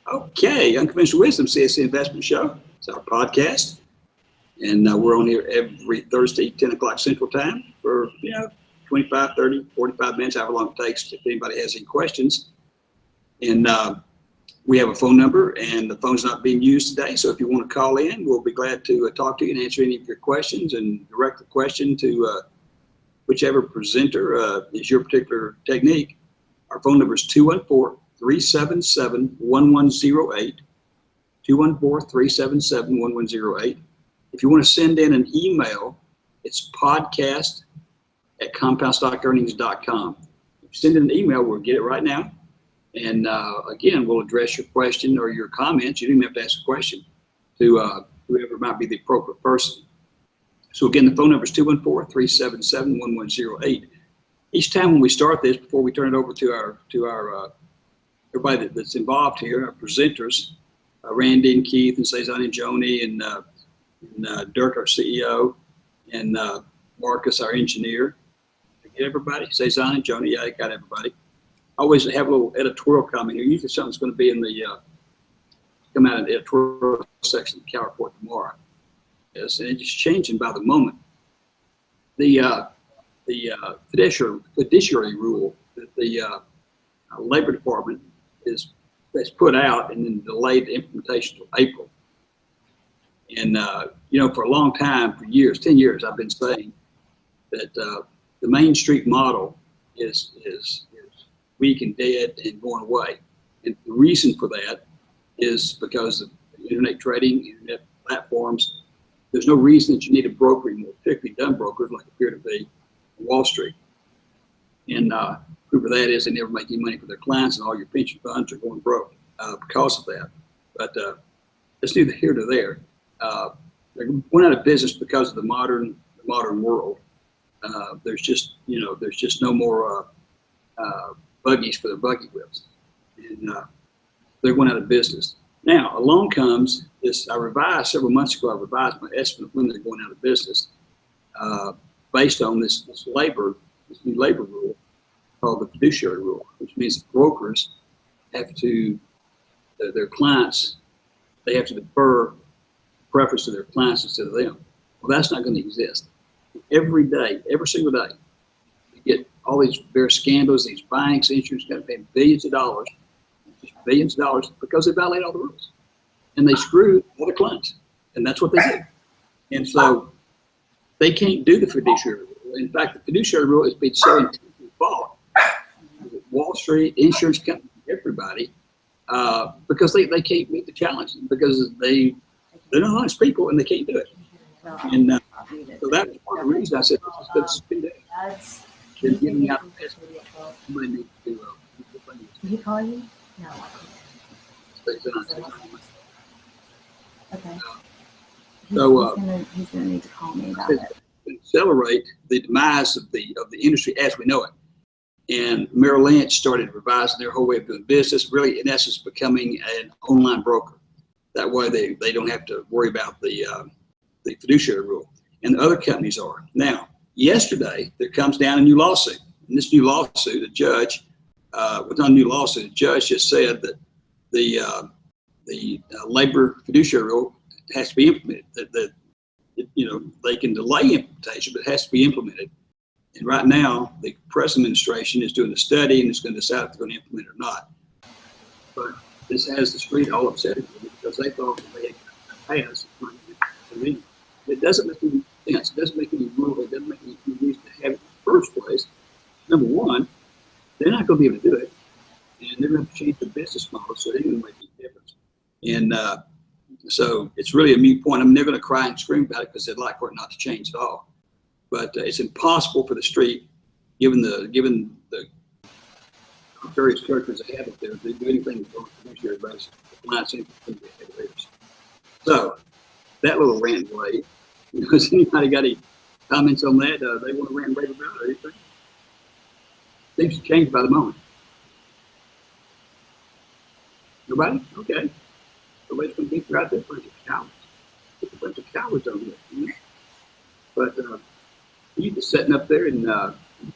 Okay, Unconventional Wisdom, CSE Investment Show. It's our podcast. And we're on here every Thursday, 10 o'clock Central Time for, 25, 30, 45 minutes, however long it takes, if anybody has any questions. And we have a phone number, and the phone's not being used today. So if you want to call in, we'll be glad to talk to you and answer any of your questions and direct the question to whichever presenter is your particular technique. Our phone number is 214-377-1108, 214-377-1108. If you want to send in an email, it's podcast@compoundsstockearnings.com. If you send in an email, we'll get it right now. And again, we'll address your question or your comments. You don't even have to ask a question to whoever might be the appropriate person. So again, the phone number is 214-377-1108. Each time when we start this, before we turn it over to our everybody that's involved here, our presenters, Randy and Keith and Cezanne and Joni and Dirk, our CEO, and Marcus, our engineer. Did I get everybody? Cezanne and Joni, yeah, I got everybody. I always have a little editorial comment here. Usually something's going to be in the, come out in the editorial section of the Cal Report tomorrow. Yes, and it's just changing by the moment. The fiduciary rule that the Labor Department has put out and then delayed the implementation until April. And, for a long time, for years, 10 years, I've been saying that the Main Street model is weak and dead and going away. And the reason for that is because of internet trading, internet platforms. There's no reason that you need a broker anymore, particularly dumb brokers like appear to be on Wall Street. And proof of that is they never make any money for their clients, and all your pension funds are going broke because of that. But it's neither here nor there. They're going out of business because of the modern world. There's just no more buggies for their buggy whips, and they're going out of business. Now along comes this. I revised several months ago. I revised my estimate of when they're going out of business based on this new labor rule called the fiduciary rule, which means that brokers have to their clients, they have to defer preference to their clients instead of them. Well, that's not going to exist. Every day, every single day, you get all these various scandals, these banks, insurance companies paying billions of dollars because they violate all the rules. And they screw all the clients. And that's what they do. And so they can't do the fiduciary rule. In fact, the fiduciary rule has been so intensely fought with Wall Street, insurance companies, everybody, because they can't meet the challenge because they're not honest people and they can't do it. And so that was part of the reason I said, let's just go suspend it. They're getting out of this. Somebody needs to Did he call you? No. Okay. So he's gonna need to call me about it. Accelerate the demise of the industry as we know it. And Merrill Lynch started revising their whole way of doing business, really in essence becoming an online broker. That way they don't have to worry about the fiduciary rule. And the other companies are. Now, yesterday there comes down a new lawsuit. And this new lawsuit, a judge, not a new lawsuit, a judge just said that the labor fiduciary rule has to be implemented. That they can delay implementation, but it has to be implemented. And right now, the present administration is doing a study and is going to decide if they're going to implement it or not. But this has the street all upset because they thought that they had passed. It doesn't make any sense. It doesn't make any rule. It doesn't make any reason to have it in the first place. Number one, they're not going to be able to do it, and they're going to change their business model, so they're going to make any difference. And so it's really a moot point. I mean, they're going to cry and scream about it because they'd like for it not to change at all. But it's impossible for the street, given the various characters they have up there, to do anything on a fiduciary basis. The clients seem to be ahead of theirs. So that little rant wave. Has anybody got any comments on that? They want to rant wave about it or anything? Things change by the moment. Nobody? Okay. Nobody's going to beat you out there. A bunch of cowards. There's a bunch of cowards over there. But you're just sitting up there in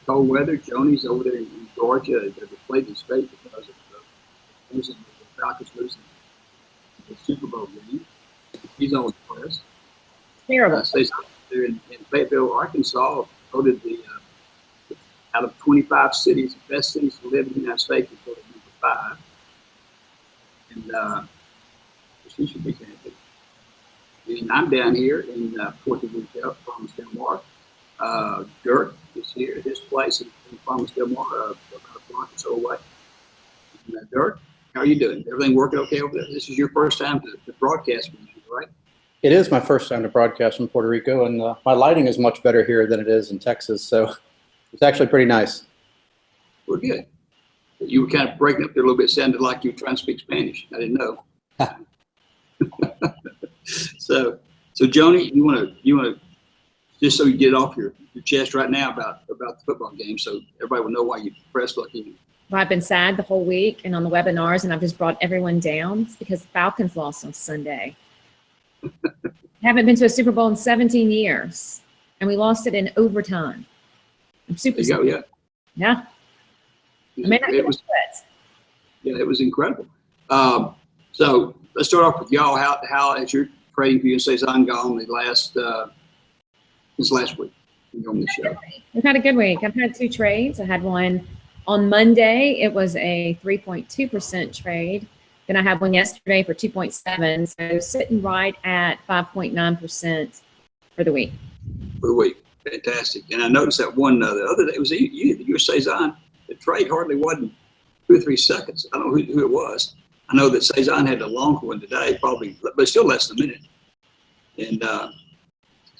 cold weather. Joni's over there in Georgia. They've played the state because of losing the Falcons losing the Super Bowl game. He's on the press. Terrible. They're in Fayetteville, Arkansas, voted out of 25 cities, the best cities to live in the United States, is voted number 5. And she should be happy. And I'm down here in Puerto Rico, Farmers Del Mar. Dirk is here at his place in Farmers Del Mar, about a block or so away. And, Dirk, how are you doing? Everything working okay over there? This is your first time to broadcast with you, right? It is my first time to broadcast from Puerto Rico, and my lighting is much better here than it is in Texas, so it's actually pretty nice. We're good. You were kind of breaking up there a little bit. Sounded like you were trying to speak Spanish. I didn't know. So Joni, you want to just so you get it off your chest right now about the football game, so everybody will know why you're depressed like you. Well, I've been sad the whole week and on the webinars, and I've just brought everyone down. It's because the Falcons lost on Sunday. Haven't been to a Super Bowl in 17 years, and we lost it in overtime. I'm super There you go, yeah. I mean, it was incredible. So let's start off with y'all. How has your trading for USA gone this last week on the show? We've had a good week. I've had 2 trades. I had one on Monday. It was a 3.2% trade. Then I had one yesterday for 2.7, so sitting right at 5.9% for the week. For the week, fantastic. And I noticed that one the other day, it was you, the USA Zon. The trade hardly wasn't 2 or 3 seconds. I don't know who it was. I know that Cezanne had a longer one today, probably, but still less than a minute. And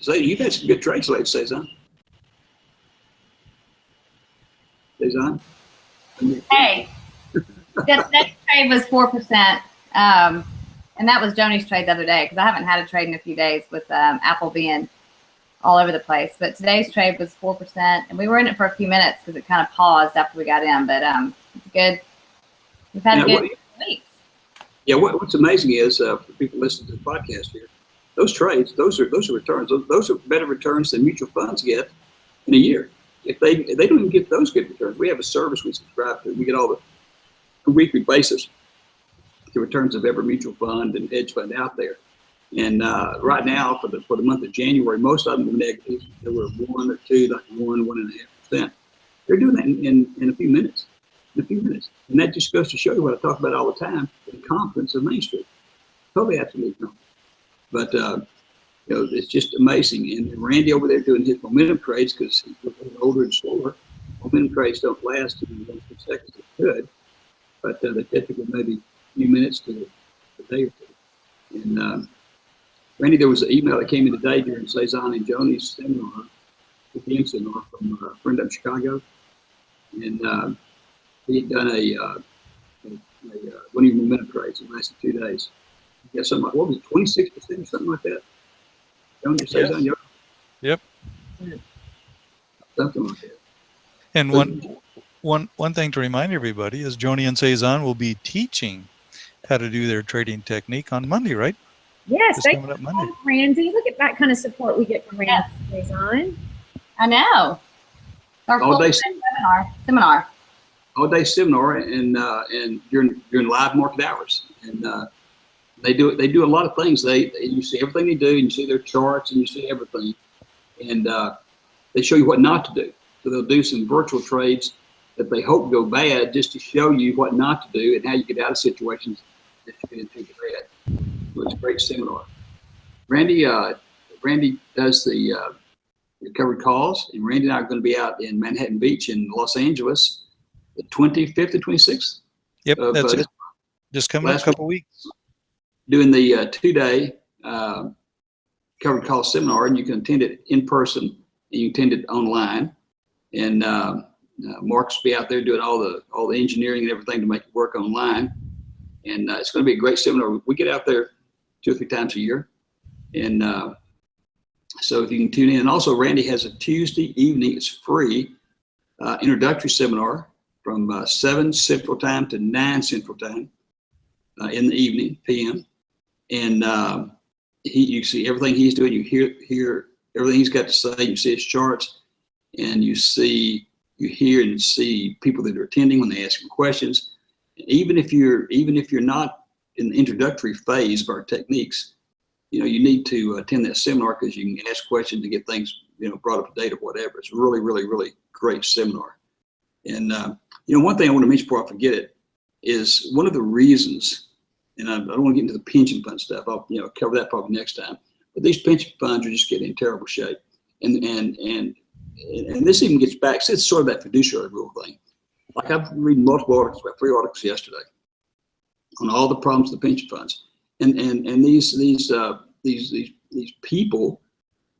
so you've had some good trades lately, Cezanne. Cezanne? Hey, the next trade was 4%, and that was Joni's trade the other day because I haven't had a trade in a few days with Apple being all over the place. But today's trade was 4%, and we were in it for a few minutes because it kind of paused after we got in. But it's good. We've had a good week. Yeah, what's amazing is for people listening to the podcast here, those trades, those are returns. Those are better returns than mutual funds get in a year. If they don't even get those good returns, we have a service we subscribe to. We get all the weekly basis the returns of every mutual fund and hedge fund out there. And right now, for the month of January, most of them were negative. There were 1 or 2, like 1.5%. They're doing that in a few minutes. And that just goes to show you what I talk about all the time: the confidence of Main Street. Totally, absolutely confident. But it's just amazing. And Randy over there doing his momentum trades, because he's older and slower. Momentum trades don't last in 1 or 2 seconds. They could, but they typically maybe a few minutes to a day or 2. And Randy, there was an email that came in today during Cezanne and Joni's seminar, the game seminar, from a friend up in Chicago, and he had done one of your momentum trades in the last 2 days. He got something like, what was it, 26% or something like that? Joni, Cezanne, Yep. Something like that. And one thing to remind everybody is Joni and Cezanne will be teaching how to do their trading technique on Monday, right? Yes, It's coming up Monday. Randy. Look at that kind of support we get from Randy Cezanne. I know. Our All day seminar. All day seminar and during live market hours. And they do a lot of things. You see everything they do, and you see their charts, and you see everything. And they show you what not to do. So they'll do some virtual trades that they hope go bad, just to show you what not to do and how you get out of situations that you get into bad. So it's a great seminar. Randy does the covered calls, and Randy and I are going to be out in Manhattan Beach in Los Angeles the 25th and 26th. Yep, that's it. Just coming up a couple weeks. Doing the 2-day covered call seminar, and you can attend it in person and you can attend it online. And Mark's be out there doing all the engineering and everything to make it work online. And it's going to be a great seminar. We get out there 2 or 3 times a year. And so if you can tune in. And also Randy has a Tuesday evening, it's free, introductory seminar from 7 Central Time to 9 Central Time in the evening, p.m. And you see everything he's doing. You hear everything he's got to say. You see his charts, and you hear and see people that are attending when they ask him questions. Even if you're not in the introductory phase of our techniques, you need to attend that seminar because you can ask questions and get things, brought up to date or whatever. It's a really, really, really great seminar. And, one thing I want to mention before I forget it is one of the reasons, and I don't want to get into the pension fund stuff. I'll, cover that probably next time. But these pension funds are just getting in terrible shape. And this even gets back, so it's sort of that fiduciary rule thing. Like I've read multiple articles, about 3 articles yesterday, on all the problems of the pension funds. And these people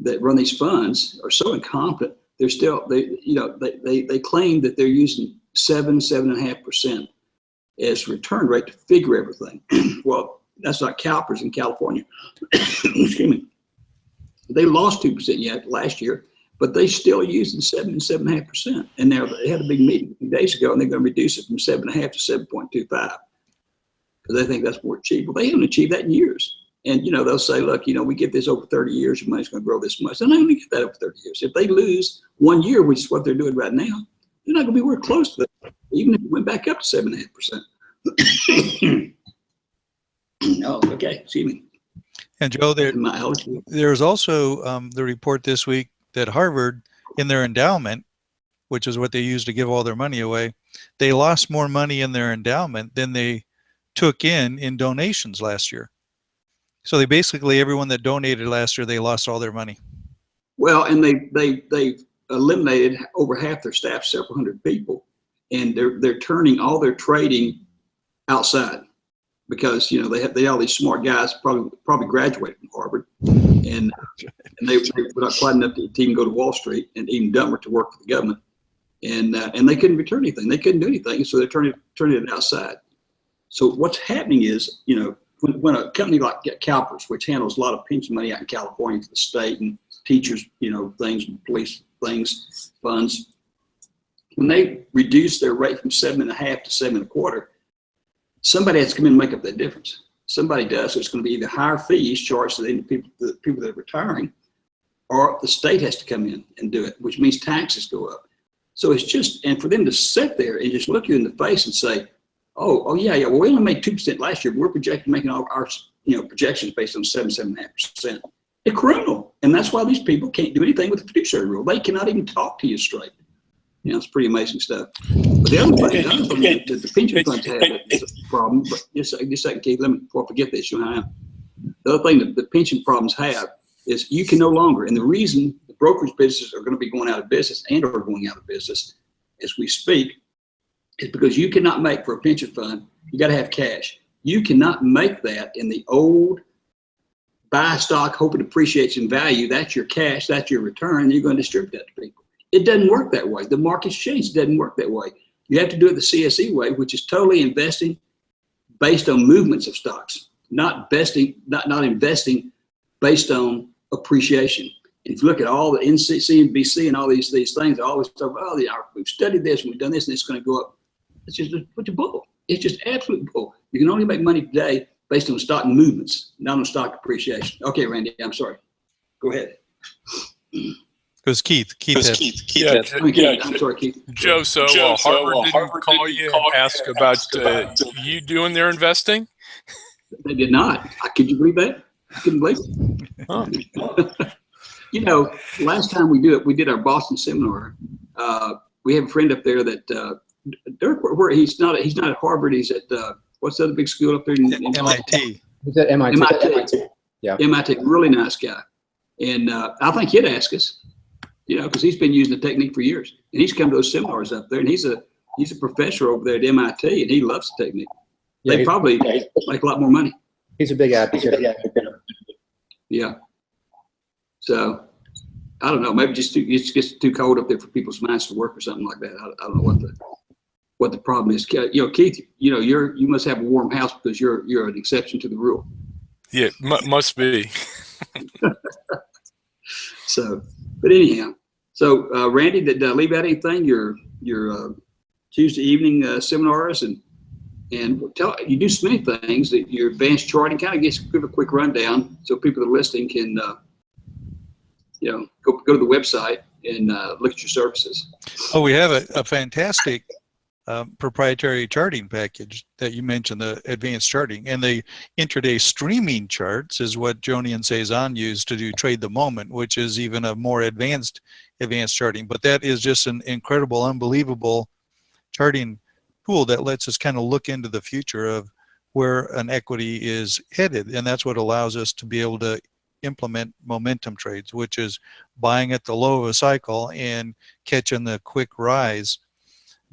that run these funds are so incompetent. They're still they claim that they're using 7.5% as return rate to figure everything. Well, that's not CalPERS in California. Excuse me. They lost 2% yet last year, but they still using 7.5%. And now they had a big meeting a few days ago, and they're going to reduce it from 7.5 to 7.25 because they think that's more cheap. Well, they haven't achieved that in years. And, they'll say, look, we get this over 30 years, your money's going to grow this much. They're not going to get that over 30 years. If they lose 1 year, which is what they're doing right now, they're not going to be worth close to that, even if it went back up to 7.5%. Oh, okay. Excuse me. And Joe, there's also the report this week that Harvard, in their endowment, which is what they use to give all their money away, they lost more money in their endowment than they took in donations last year. So they basically, everyone that donated last year, they lost all their money. Well, and they eliminated over half their staff, several hundred people, and they're turning all their trading outside because they have all these smart guys probably graduated from Harvard, and they were not quite enough to even go to Wall Street, and even dumber to work for the government, and they couldn't return anything. They couldn't do anything, so they're turning it outside. So what's happening is, when a company like CalPERS, which handles a lot of pension money out in California for the state and teachers, things, and police things, funds, when they reduce their rate from 7.5 to 7.25, somebody has to come in and make up that difference. Somebody does. So it's going to be either higher fees charged to the people that are retiring, or the state has to come in and do it, which means taxes go up. So it's just, and for them to sit there and just look you in the face and say, oh yeah, well, we only made 2% last year, but we're projecting making all our projections based on 7.5%. It's criminal, and that's why these people can't do anything with the fiduciary rule. They cannot even talk to you straight. It's pretty amazing stuff. But the other thing that the pension funds have is a problem. But just a second, Keith, before I forget this, the other thing that the pension problems have is you can no longer, and the reason the brokerage businesses are going to be going out of business and are going out of business as we speak, is because you cannot make, for a pension fund, you got to have cash. You cannot make that in the old buy stock, hope it appreciates in value. That's your cash, that's your return, and you're going to distribute that to people. It doesn't work that way. The market's changed. It doesn't work that way. You have to do it the CSE way, which is totally investing based on movements of stocks, not investing based on appreciation. And if you look at all the CNBC and all these things, they always talk about, we've studied this and we've done this and it's going to go up. It's just a bunch of bull. It's just absolute bull. You can only make money today based on stock movements, not on stock appreciation. Okay, Randy, I'm sorry. Go ahead. It was Keith. Yeah, I'm sorry, Keith. Joe, Harvard didn't call you and ask about you doing their investing? They did not. Could you believe that? I couldn't believe it. Huh. Last time we did our Boston seminar. We have a friend up there that Dirk, where he's not at Harvard. He's at what's the other big school up there? In MIT. He's at MIT. Yeah. MIT, really nice guy. And I think he'd ask us, because he's been using the technique for years, and he's come to those seminars up there, and he's a professor over there at MIT, and he loves the technique. They probably make a lot more money. He's a big advocate. Yeah. So I don't know. Maybe it gets too cold up there for people's minds to work or something like that. I don't know what the problem is. Keith, you must have a warm house because you're an exception to the rule. Yeah, must be. So, but anyhow, Randy, did I leave out anything? Your Tuesday evening seminars and you do so many things that your advanced charting kind of give a quick rundown so people that are listening can go to the website and look at your services. Oh, we have a fantastic proprietary charting package that you mentioned, the advanced charting. And the intraday streaming charts is what Joni and Cezanne use to do trade the moment, which is even a more advanced charting. But that is just an incredible, unbelievable charting tool that lets us kind of look into the future of where an equity is headed. And that's what allows us to be able to implement momentum trades, which is buying at the low of a cycle and catching the quick rise.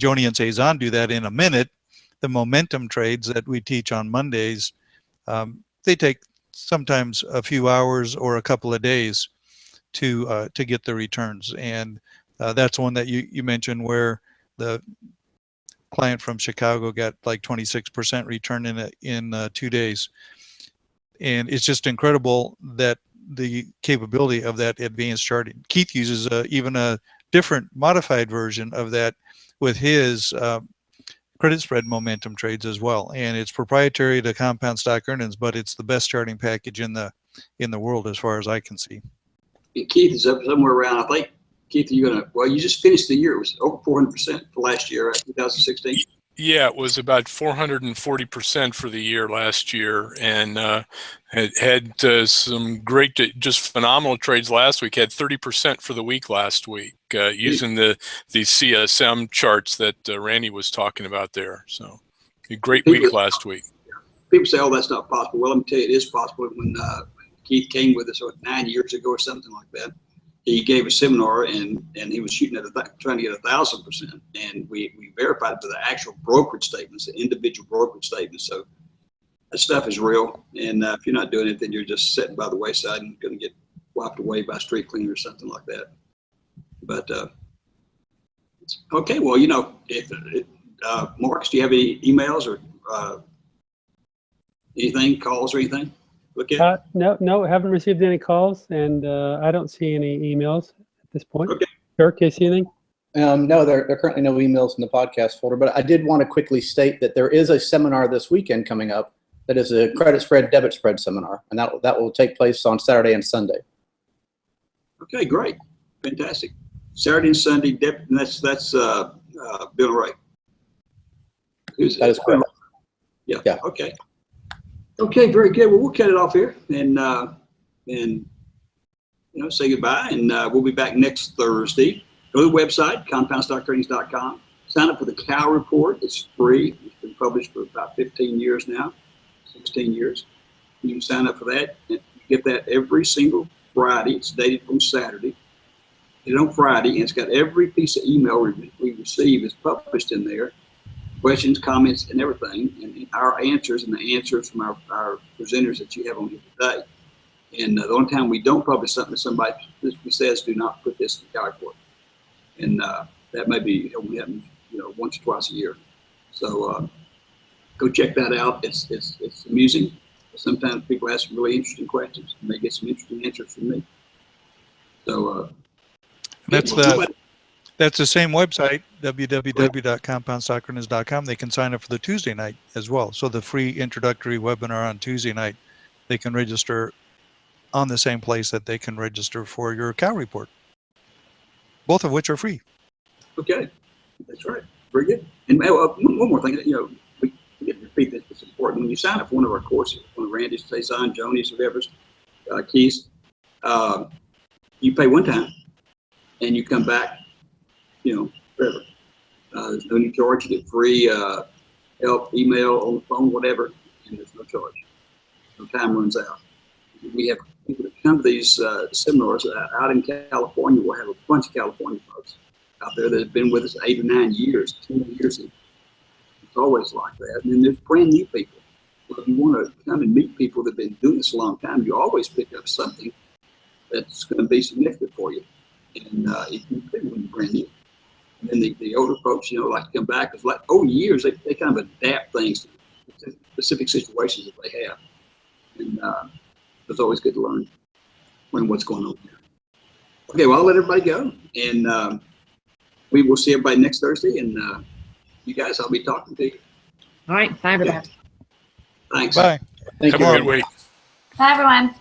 Joni and Cezanne do that in a minute. The momentum trades that we teach on Mondays, they take sometimes a few hours or a couple of days to get the returns. And that's one that you mentioned where the client from Chicago got like 26% return in 2 days. And it's just incredible that the capability of that advanced charting. Keith uses even a different modified version of that with his credit spread momentum trades as well. And it's proprietary to compound stock earnings, but it's the best charting package in the world as far as I can see. Keith is up somewhere around, I think, Keith, you just finished the year. It was over 400% for last year, right? 2016. Yeah, it was about 440% for the year last year, and had some great, just phenomenal trades last week. Had 30% for the week last week using the CSM charts that Randy was talking about there. So a great week last week. People say, "Oh, that's not possible." Well, let me tell you, it is possible. When Keith came with us 9 years ago or something like that, he gave a seminar and he was shooting at trying to get 1,000%, and we verified it for the actual brokerage statements, the individual brokerage statements. So that stuff is real, and if you're not doing it, then you're just sitting by the wayside and going to get wiped away by a street cleaner or something like that. But okay, well, if Marcus, do you have any emails or anything, calls or anything? Look at no, haven't received any calls, and I don't see any emails at this point. Okay. Kirk, do you see anything? No, there are currently no emails in the podcast folder, but I did want to quickly state that there is a seminar this weekend coming up that is a credit spread, debit spread seminar, and that will take place on Saturday and Sunday. Okay, great, fantastic. Saturday and Sunday, debit, and that's Bill and Ray. That is correct. Yeah. Okay. Okay, very good. Well, we'll cut it off here and say goodbye, and we'll be back next Thursday. Go to the website, compoundsttocktradings.com. Sign up for the Cow Report. It's free. It's been published for about 15 years now, 16 years. You can sign up for that, and you get that every single Friday. It's dated from Saturday. Get it on Friday, and it's got every piece of email we receive is published in there. Questions, comments, and everything, and our answers and the answers from our presenters that you have on here today. And the only time we don't publish something, somebody says, "Do not put this in the Cow Report," and that may be only happens, once or twice a year. So go check that out. It's amusing. Sometimes people ask some really interesting questions, and they get some interesting answers from me. So that's the same website, www.compoundsttockearnings.com. They can sign up for the Tuesday night as well. So the free introductory webinar on Tuesday night, they can register on the same place that they can register for your Cow Report, both of which are free. Okay, that's right. Very good. And one more thing, we get to repeat this. It's important. When you sign up for one of our courses, one of Randy's, Cezanne, Joni's, whoever's, Keys, you pay one time, and you come back, forever. There's no new charge. You get free help, email, on the phone, whatever, and there's no charge. No time runs out. We have people that come to these seminars out in California. We'll have a bunch of California folks out there that have been with us 8 or 9 years, 10 years. It's always like that. And then there's brand new people. Well, if you want to come and meet people that have been doing this a long time, you always pick up something that's going to be significant for you. And if you pick when you're brand new. And then the older folks, like to come back, because over years, they kind of adapt things to specific situations that they have. And it's always good to learn what's going on there. Okay, well, I'll let everybody go. And we will see everybody next Thursday. And you guys, I'll be talking to you. All right. Bye, everybody. Thanks. Bye. Thank Have you. a good week. Bye, everyone.